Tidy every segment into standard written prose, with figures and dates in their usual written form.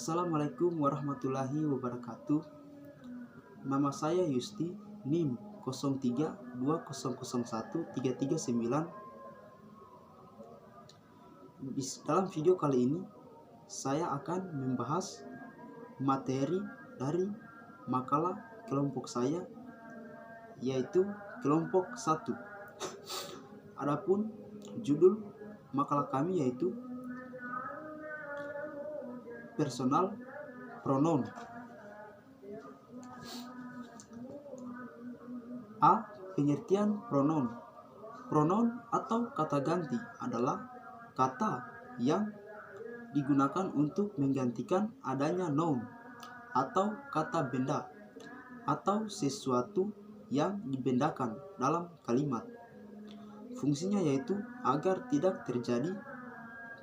Assalamualaikum warahmatullahi wabarakatuh. Nama saya Yusti, NIM 0320013339. Dalam video kali ini saya akan membahas materi dari makalah kelompok saya, yaitu kelompok 1. Adapun judul makalah kami yaitu personal pronoun. A. Pengertian pronoun. Pronoun atau kata ganti adalah kata yang digunakan untuk menggantikan adanya noun atau kata benda atau sesuatu yang dibendakan dalam kalimat. Fungsinya yaitu agar tidak terjadi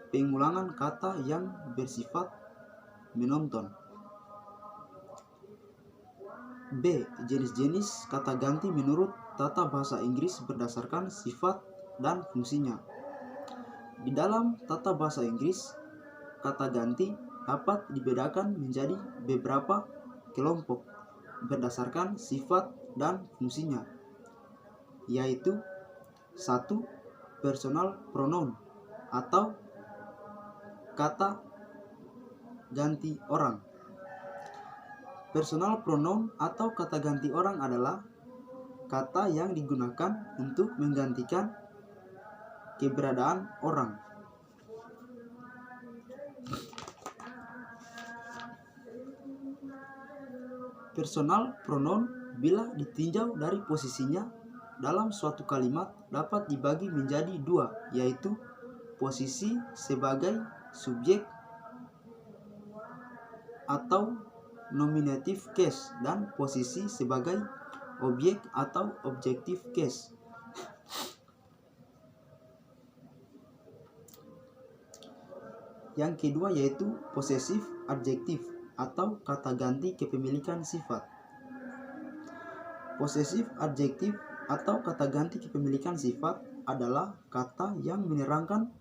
pengulangan kata yang bersifat menonton. B. Jenis-jenis kata ganti menurut tata bahasa Inggris berdasarkan sifat dan fungsinya. Di dalam tata bahasa Inggris, kata ganti dapat dibedakan menjadi beberapa kelompok berdasarkan sifat dan fungsinya, yaitu 1. Personal pronoun atau kata ganti orang. Personal pronoun atau kata ganti orang adalah kata yang digunakan untuk menggantikan keberadaan orang. Personal pronoun bila ditinjau dari posisinya dalam suatu kalimat dapat dibagi menjadi dua, yaitu posisi sebagai subjek atau nominative case dan posisi sebagai objek atau objective case. Yang kedua yaitu possessive adjective atau kata ganti kepemilikan sifat. Possessive adjective atau kata ganti kepemilikan sifat adalah kata yang menerangkan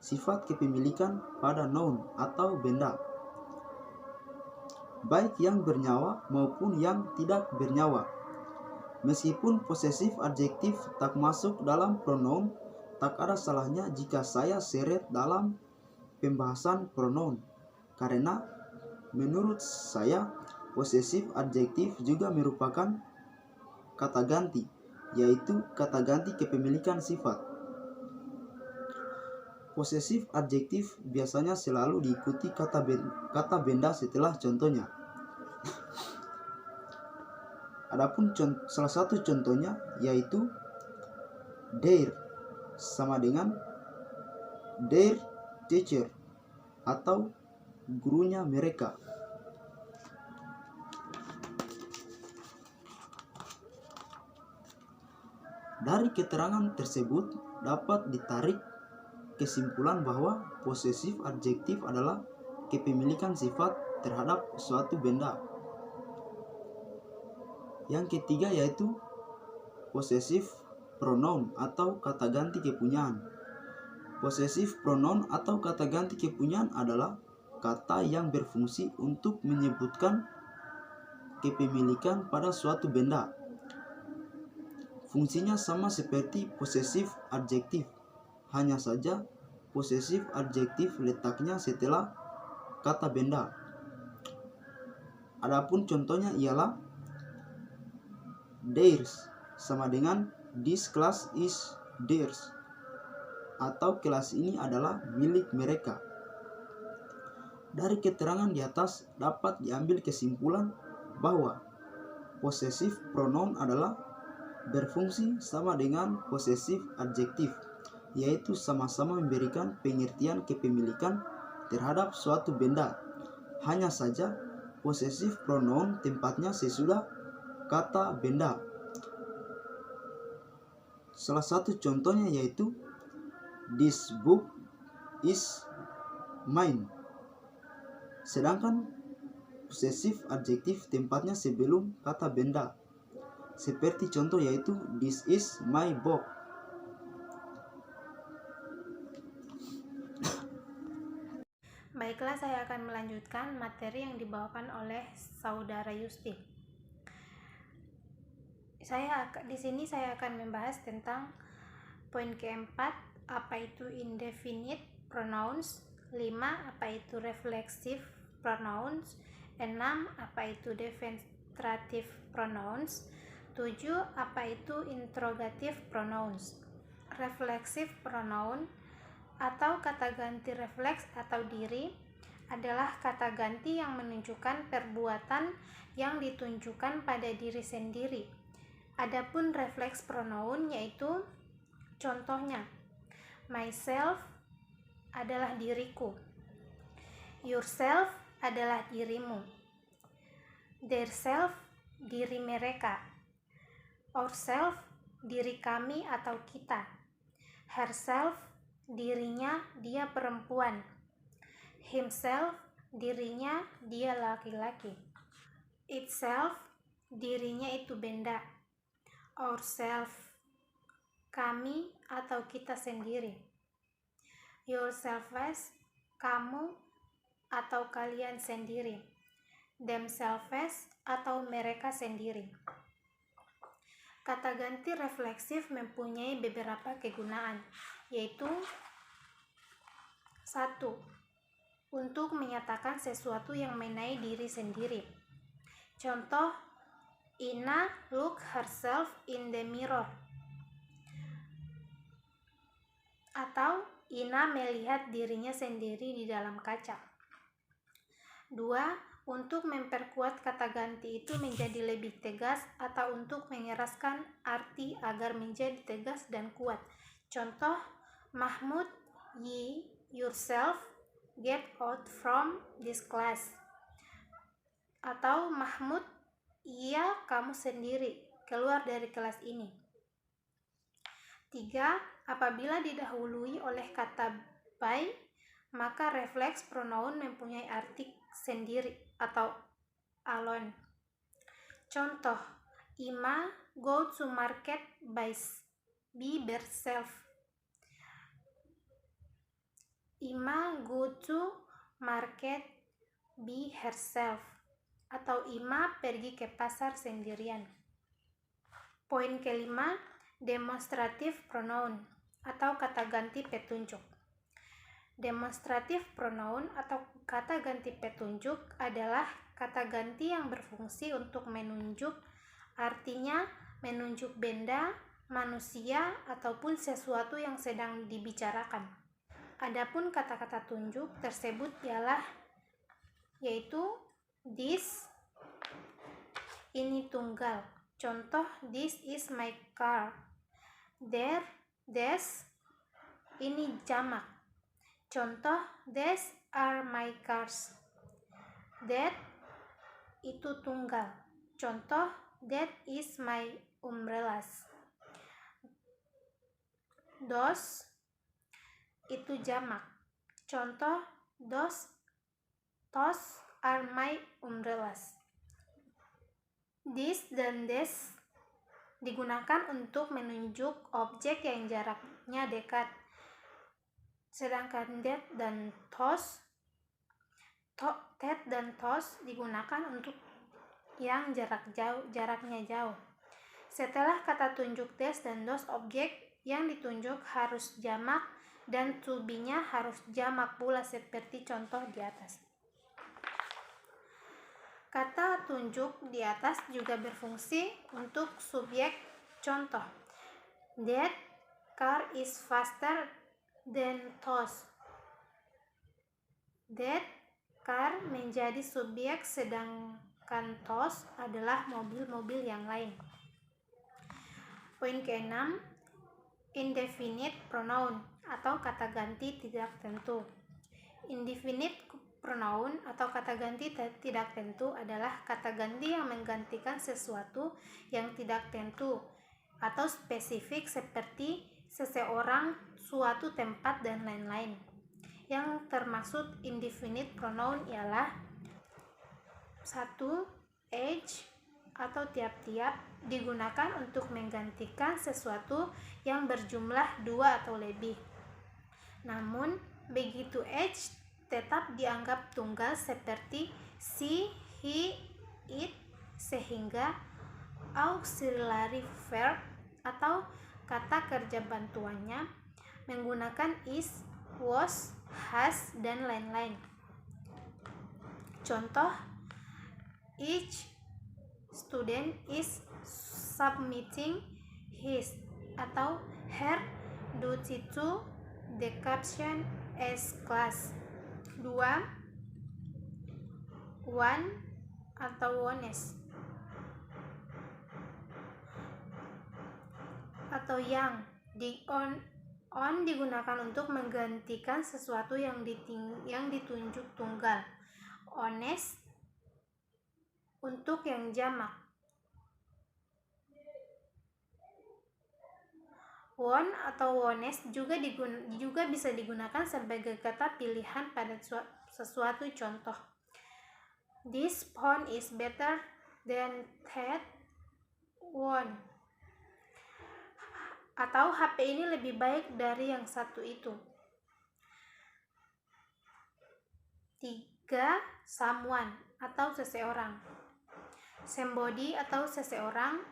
sifat kepemilikan pada noun atau benda, baik yang bernyawa maupun yang tidak bernyawa. Meskipun possessive adjective tak masuk dalam pronoun, tak ada salahnya jika saya seret dalam pembahasan pronoun, karena menurut saya possessive adjective juga merupakan kata ganti, yaitu kata ganti kepemilikan sifat. Possessive adjective biasanya selalu diikuti kata benda setelah contohnya. Adapun salah satu contohnya yaitu their sama dengan their teacher atau gurunya mereka. Dari keterangan tersebut dapat ditarik kesimpulan bahwa possessive adjective adalah kepemilikan sifat terhadap suatu benda. Yang ketiga yaitu possessive pronoun atau kata ganti kepunyaan. Possessive pronoun atau kata ganti kepunyaan adalah kata yang berfungsi untuk menyebutkan kepemilikan pada suatu benda. Fungsinya sama seperti possessive adjective, hanya saja possessive adjective letaknya setelah kata benda. Adapun contohnya ialah theirs sama dengan this class is theirs, atau kelas ini adalah milik mereka. Dari keterangan di atas dapat diambil kesimpulan bahwa possessive pronoun adalah berfungsi sama dengan possessive adjective, yaitu sama-sama memberikan pengertian kepemilikan terhadap suatu benda. Hanya saja possessive pronoun tempatnya sesudah kata benda. Salah satu contohnya yaitu this book is mine. Sedangkan possessive adjective tempatnya sebelum kata benda. Seperti contoh yaitu this is my book. Baik, Baiklah, saya akan melanjutkan materi yang dibawakan oleh Saudara Yusti. Di sini saya akan membahas tentang poin keempat, apa itu indefinite pronouns, 5, apa itu reflexive pronouns, 6, apa itu demonstrative pronouns, 7, apa itu interrogative pronouns. Reflexive pronoun atau kata ganti refleks atau diri adalah kata ganti yang menunjukkan perbuatan yang ditunjukkan pada diri sendiri. Adapun refleks pronoun yaitu contohnya, myself adalah diriku, yourself adalah dirimu, theirself diri mereka, ourself diri kami atau kita, herself dirinya dia perempuan, himself dirinya dia laki-laki, itself dirinya itu benda, ourself kami atau kita sendiri, yourselves kamu atau kalian sendiri, themselves atau mereka sendiri. Kata ganti refleksif mempunyai beberapa kegunaan, yaitu 1. Untuk menyatakan sesuatu yang mengenai diri sendiri. Contoh, Ina look herself in the mirror. Atau Ina melihat dirinya sendiri di dalam kaca. 2. Untuk memperkuat kata ganti itu menjadi lebih tegas atau untuk mengeraskan arti agar menjadi tegas dan kuat. Contoh, Mahmud, ye yourself get out from this class. Atau Mahmud, iya kamu sendiri keluar dari kelas ini. 3. Apabila didahului oleh kata by, maka refleks pronoun mempunyai arti sendiri atau alone. Contoh, Ima go to market by herself. Ima go to market by herself. Atau Ima pergi ke pasar sendirian. Poin kelima, demonstrative pronoun atau kata ganti petunjuk. Demonstrative pronoun atau kata ganti petunjuk adalah kata ganti yang berfungsi untuk menunjuk, artinya menunjuk benda, manusia, ataupun sesuatu yang sedang dibicarakan. Adapun kata-kata tunjuk tersebut yaitu this, ini tunggal. Contoh, this is my car. There, this, ini jamak. Contoh, these are my cars. That, itu tunggal. Contoh, that is my umbrellas. Those, itu jamak. Contoh, those are my umbrellas. This dan this digunakan untuk menunjuk objek yang jaraknya dekat. Sedangkan that dan those digunakan untuk yang jaraknya jauh. Setelah kata tunjuk this dan those, objek yang ditunjuk harus jamak dan to be-nya harus jamak pula seperti contoh di atas. Kata tunjuk di atas juga berfungsi untuk subjek. Contoh, that car is faster than those. That car menjadi subjek sedangkan those adalah mobil-mobil yang lain. Poin ke-6, indefinite pronoun atau kata ganti tidak tentu. Indefinite pronoun atau kata ganti tidak tentu adalah kata ganti yang menggantikan sesuatu yang tidak tentu atau spesifik seperti seseorang, suatu tempat, dan lain-lain. Yang termasuk indefinite pronoun ialah 1. Each atau tiap-tiap digunakan untuk menggantikan sesuatu yang berjumlah 2 atau lebih. Namun, begitu each tetap dianggap tunggal seperti she, he, it, sehingga auxiliary verb atau kata kerja bantuannya menggunakan is, was, has, dan lain-lain. Contoh, each student is submitting his atau her duty to the caption as class. 2. One atau ones atau yang on digunakan untuk menggantikan sesuatu yang ditunjuk tunggal. Honest untuk yang jamak. One atau honest juga bisa digunakan sebagai kata pilihan pada sesuatu. Contoh, this phone is better than that one. Atau HP ini lebih baik dari yang satu itu. 3. Someone atau seseorang. Somebody atau seseorang.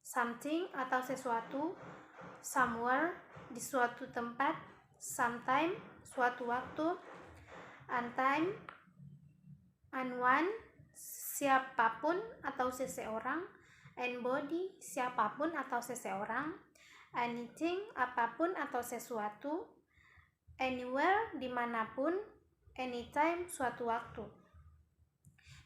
Something atau sesuatu. Somewhere di suatu tempat. Sometime suatu waktu. Untime, anyone siapapun atau seseorang. Anybody siapapun atau seseorang. Anything apapun atau sesuatu. Anywhere dimanapun. Anytime suatu waktu.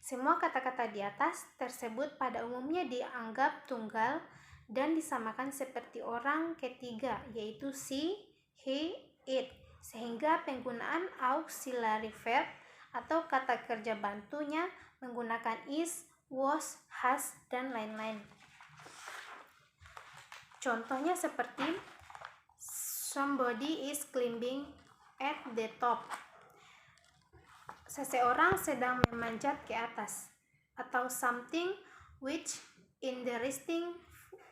Semua kata-kata di atas tersebut pada umumnya dianggap tunggal dan disamakan seperti orang ketiga, yaitu she, he, it, sehingga penggunaan auxiliary verb atau kata kerja bantunya menggunakan is, was, has, dan lain-lain. Contohnya seperti somebody is climbing at the top. Seseorang sedang memanjat ke atas. Atau something which interesting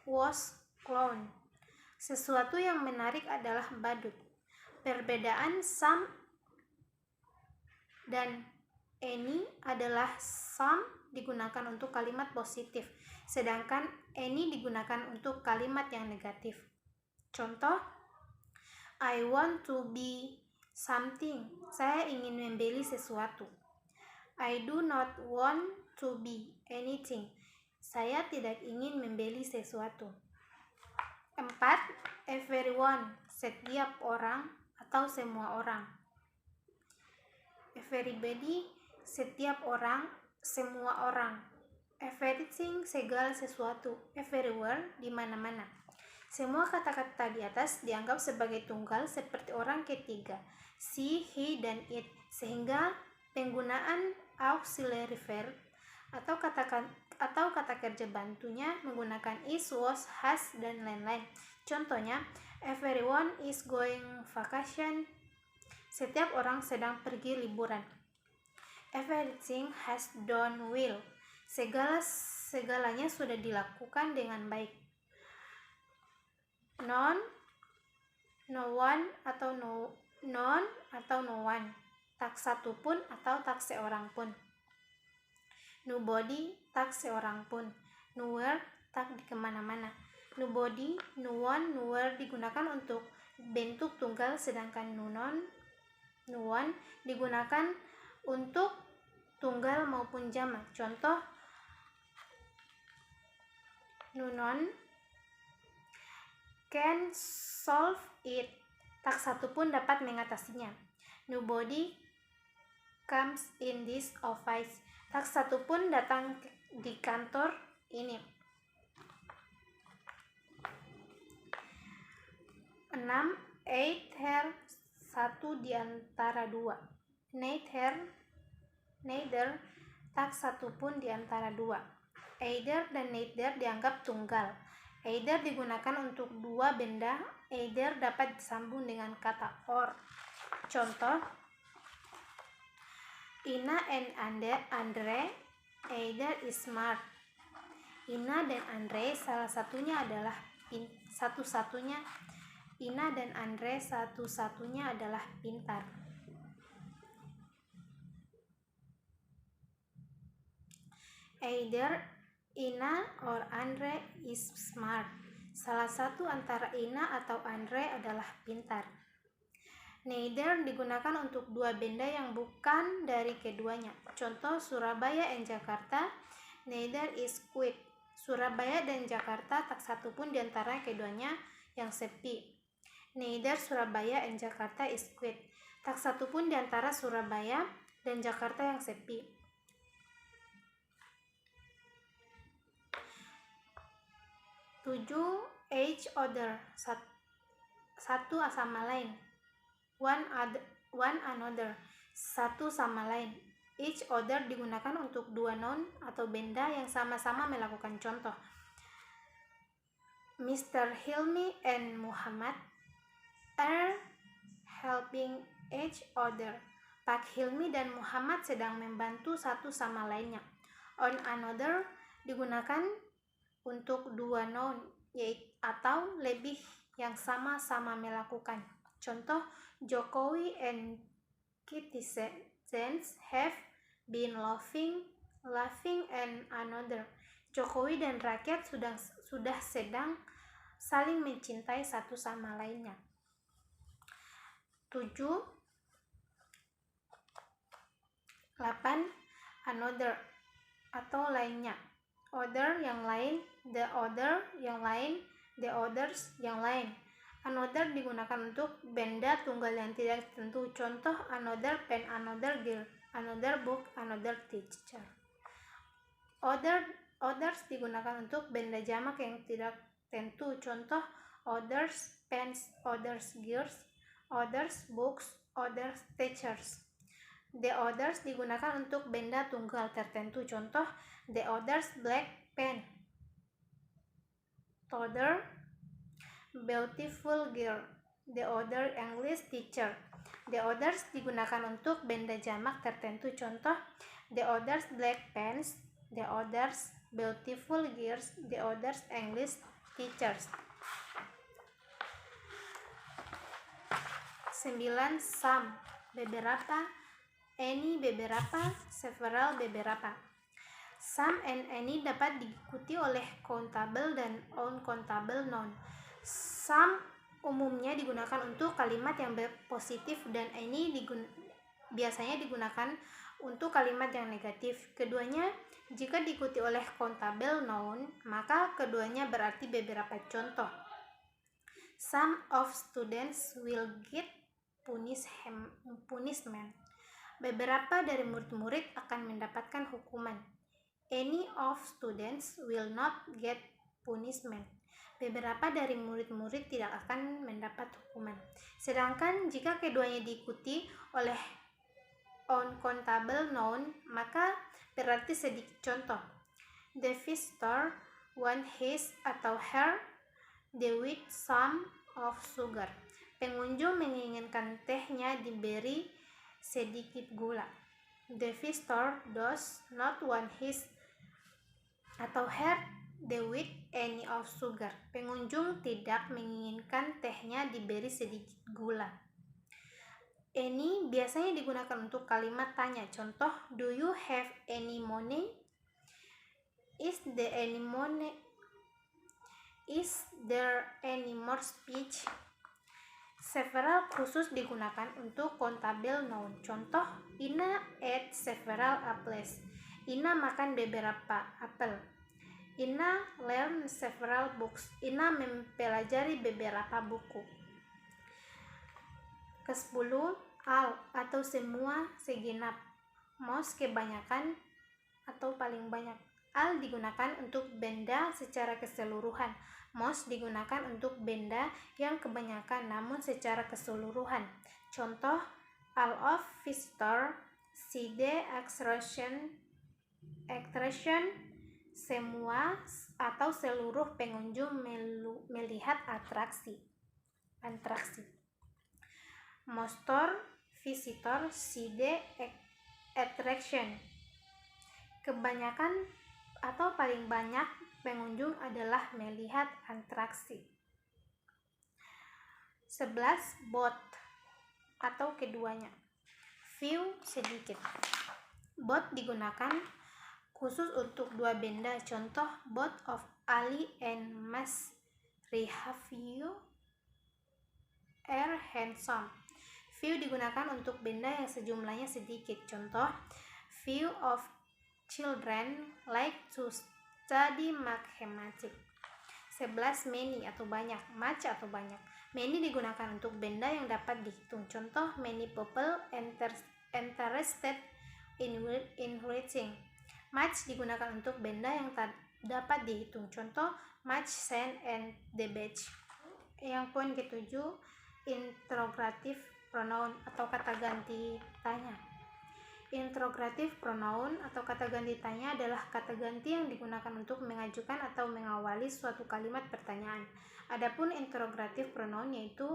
was clown. Sesuatu yang menarik adalah badut. Perbedaan some dan any adalah some digunakan untuk kalimat positif, sedangkan any digunakan untuk kalimat yang negatif. Contoh, I want to be something. Saya ingin membeli sesuatu. I do not want to be anything. Saya tidak ingin membeli sesuatu. 4. Everyone, setiap orang atau semua orang. Everybody, setiap orang, semua orang. Everything, segala sesuatu. Everywhere, di mana-mana. Semua kata-kata di atas dianggap sebagai tunggal seperti orang ketiga, she, he, dan it, sehingga penggunaan auxiliary verb atau kata kerja bantunya menggunakan is, was, has, dan lain-lain. Contohnya, everyone is going vacation. Setiap orang sedang pergi liburan. Everything has done well. Segalanya sudah dilakukan dengan baik. None, no one atau none atau no one. Tak satu pun atau tak seorang pun. Nobody, tak seorang pun. Nowhere, tak di kemana-mana. Nobody, no one, nowhere digunakan untuk bentuk tunggal, sedangkan no one digunakan untuk tunggal maupun jamak. Contoh, no one can solve it. Tak satu pun dapat mengatasinya. Nobody comes in this office. Tak satu pun datang di kantor ini. 6. Either, satu di antara dua. Neither, tak satu pun di antara dua. Either dan neither dianggap tunggal. Either digunakan untuk dua benda. Either dapat disambung dengan kata or. Contoh, Ina and Andre either is smart. Ina dan Andre Ina dan Andre satu-satunya adalah pintar. Either Ina or Andre is smart. Salah satu antara Ina atau Andre adalah pintar. Neither digunakan untuk dua benda yang bukan dari keduanya. Contoh Surabaya and Jakarta. Neither is quiet. Surabaya dan Jakarta tak satu pun di antara keduanya yang sepi. Neither Surabaya and Jakarta is quiet. Tak satu pun di antara Surabaya dan Jakarta yang sepi. Tujuh, each other, satu sama lain. One another, satu sama lain. Each other digunakan untuk dua noun atau benda yang sama-sama melakukan. Contoh, Mr. Hilmi and Muhammad are helping each other. Pak Hilmi dan Muhammad sedang membantu satu sama lainnya. On another digunakan untuk dua noun atau lebih yang sama-sama melakukan. Contoh, Jokowi and citizens have been laughing and another. Jokowi dan rakyat sudah sedang saling mencintai satu sama lainnya. 7, 8, another atau lainnya. Other yang lain, the other yang lain, the others yang lain. Another digunakan untuk benda tunggal yang tidak tentu. Contoh, another pen, another girl, another book, another teacher. Others digunakan untuk benda jamak yang tidak tentu. Contoh, others pens, others girls, others books, others teachers. The others digunakan untuk benda tunggal tertentu. Contoh, the others black pen, other beautiful girl, the other English teacher. The others digunakan untuk benda jamak tertentu. Contoh, the others black pens, the others beautiful girls, the others English teachers. 9, some, beberapa, any, beberapa, several, beberapa. Some and any dapat diikuti oleh countable dan uncountable noun. Some umumnya digunakan untuk kalimat yang positif dan any biasanya digunakan untuk kalimat yang negatif. Keduanya jika diikuti oleh countable noun, maka keduanya berarti beberapa. Contoh, some of students will get punishment. Beberapa dari murid-murid akan mendapatkan hukuman. Any of students will not get punishment. Beberapa dari murid-murid tidak akan mendapat hukuman. Sedangkan jika keduanya diikuti oleh uncountable noun, maka berarti sedikit. Contoh, the visitor want his atau her tea with some of sugar. Pengunjung menginginkan tehnya diberi sedikit gula. The visitor does not want his atau her tea with any of sugar. Pengunjung tidak menginginkan tehnya diberi sedikit gula. Any biasanya digunakan untuk kalimat tanya. Contoh, do you have any money? Is there any money? Is there any more speech? Several khusus digunakan untuk countable noun. Contoh, Ina ate several apples. Ina makan beberapa apel. Ina learn several books. Ina mempelajari beberapa buku. Ke-10, all atau semua, segenap. Most, kebanyakan atau paling banyak. All digunakan untuk benda secara keseluruhan. Most digunakan untuk benda yang kebanyakan namun secara keseluruhan. Contoh, all of visitor see the attraction, semua atau seluruh pengunjung melihat atraksi. Most visitor see the attraction. Kebanyakan atau paling banyak pengunjung adalah melihat atraksi. 11, both atau keduanya. Few, sedikit. Both digunakan khusus untuk dua benda. Contoh, both of Ali and Masrihafiyu are handsome. Few digunakan untuk benda yang sejumlahnya sedikit. Contoh, few of children like to study mathematics. 11. Many atau banyak, much atau banyak. Many digunakan untuk benda yang dapat dihitung. Contoh, many people interested in reading. Much digunakan untuk benda yang dapat dihitung. Contoh, much sand and the beach. Yang poin ke-7, interrogative pronoun atau kata ganti tanya. Interrogative pronoun atau kata ganti tanya adalah kata ganti yang digunakan untuk mengajukan atau mengawali suatu kalimat pertanyaan. Adapun interrogative pronoun yaitu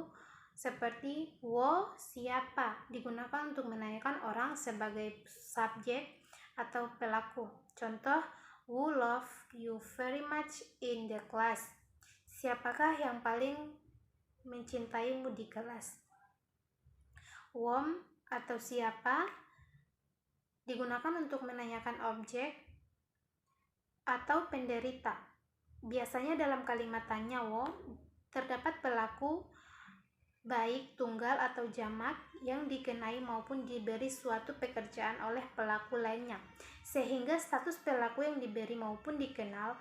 seperti wo, siapa, digunakan untuk menanyakan orang sebagai subjek atau pelaku. Contoh, who love you very much in the class? Siapakah yang paling mencintaimu di kelas? Whom atau siapa digunakan untuk menanyakan objek atau penderita. Biasanya dalam kalimat tanya wo terdapat pelaku baik tunggal atau jamak yang dikenai maupun diberi suatu pekerjaan oleh pelaku lainnya, sehingga status pelaku yang diberi maupun dikenal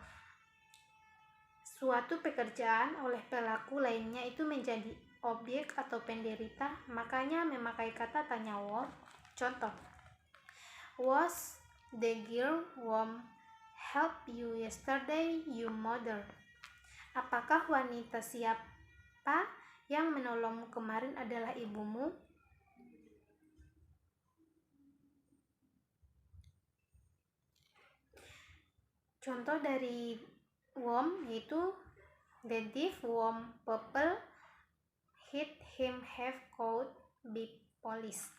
suatu pekerjaan oleh pelaku lainnya itu menjadi objek atau penderita, makanya memakai kata tanya wo. Contoh, was the girl who helped you yesterday your mother? Apakah wanita siapa yang menolongmu kemarin adalah ibumu? Contoh dari whom yaitu the thief whom people hit him have caught by police.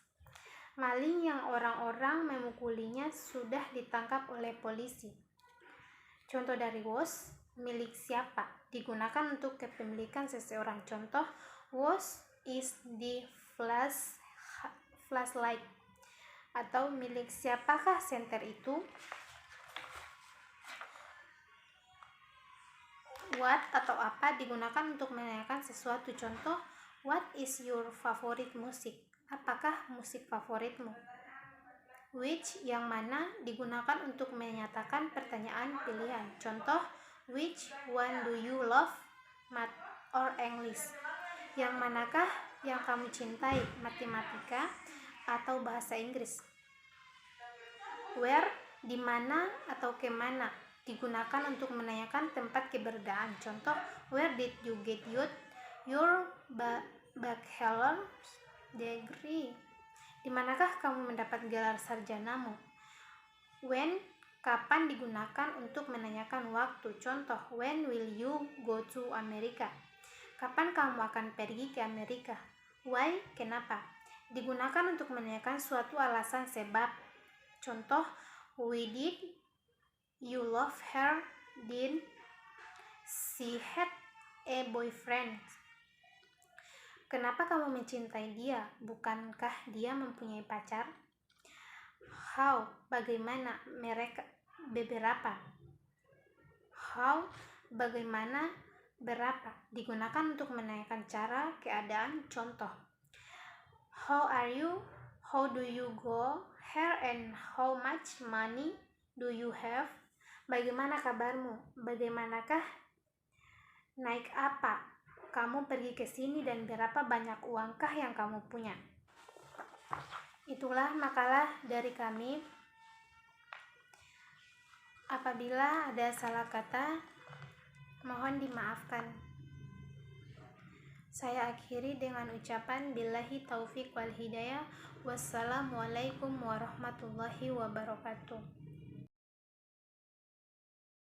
Maling yang orang-orang memukulinya sudah ditangkap oleh polisi. Contoh dari was, milik siapa, digunakan untuk kepemilikan seseorang. Contoh, was is the flashlight. Atau milik siapakah senter itu? What atau apa digunakan untuk menanyakan sesuatu. Contoh, what is your favorite music? Apakah musik favoritmu? Which yang mana digunakan untuk menyatakan pertanyaan pilihan. Contoh, which one do you love, math or English? Yang manakah yang kamu cintai, matematika atau bahasa Inggris? Where, di mana atau kemana, digunakan untuk menanyakan tempat keberadaan. Contoh, where did you get your bachelor's degree? Di manakah kamu mendapat gelar sarjanamu? When, kapan digunakan untuk menanyakan waktu. Contoh, when will you go to America? Kapan kamu akan pergi ke Amerika? Why, kenapa? Digunakan untuk menanyakan suatu alasan sebab. Contoh, why did you love her? Did she had a boyfriend? Kenapa kamu mencintai dia? Bukankah dia mempunyai pacar? How, bagaimana, mereka, beberapa. How, bagaimana, berapa, digunakan untuk menanyakan cara, keadaan. Contoh, how are you? How do you go here and how much money do you have? Bagaimana kabarmu? Bagaimanakah? Naik apa? Kamu pergi ke sini dan berapa banyak uangkah yang kamu punya? Itulah makalah dari kami. Apabila ada salah kata, mohon dimaafkan. Saya akhiri dengan ucapan billahi taufik wal hidayah. Wassalamualaikum warahmatullahi wabarakatuh.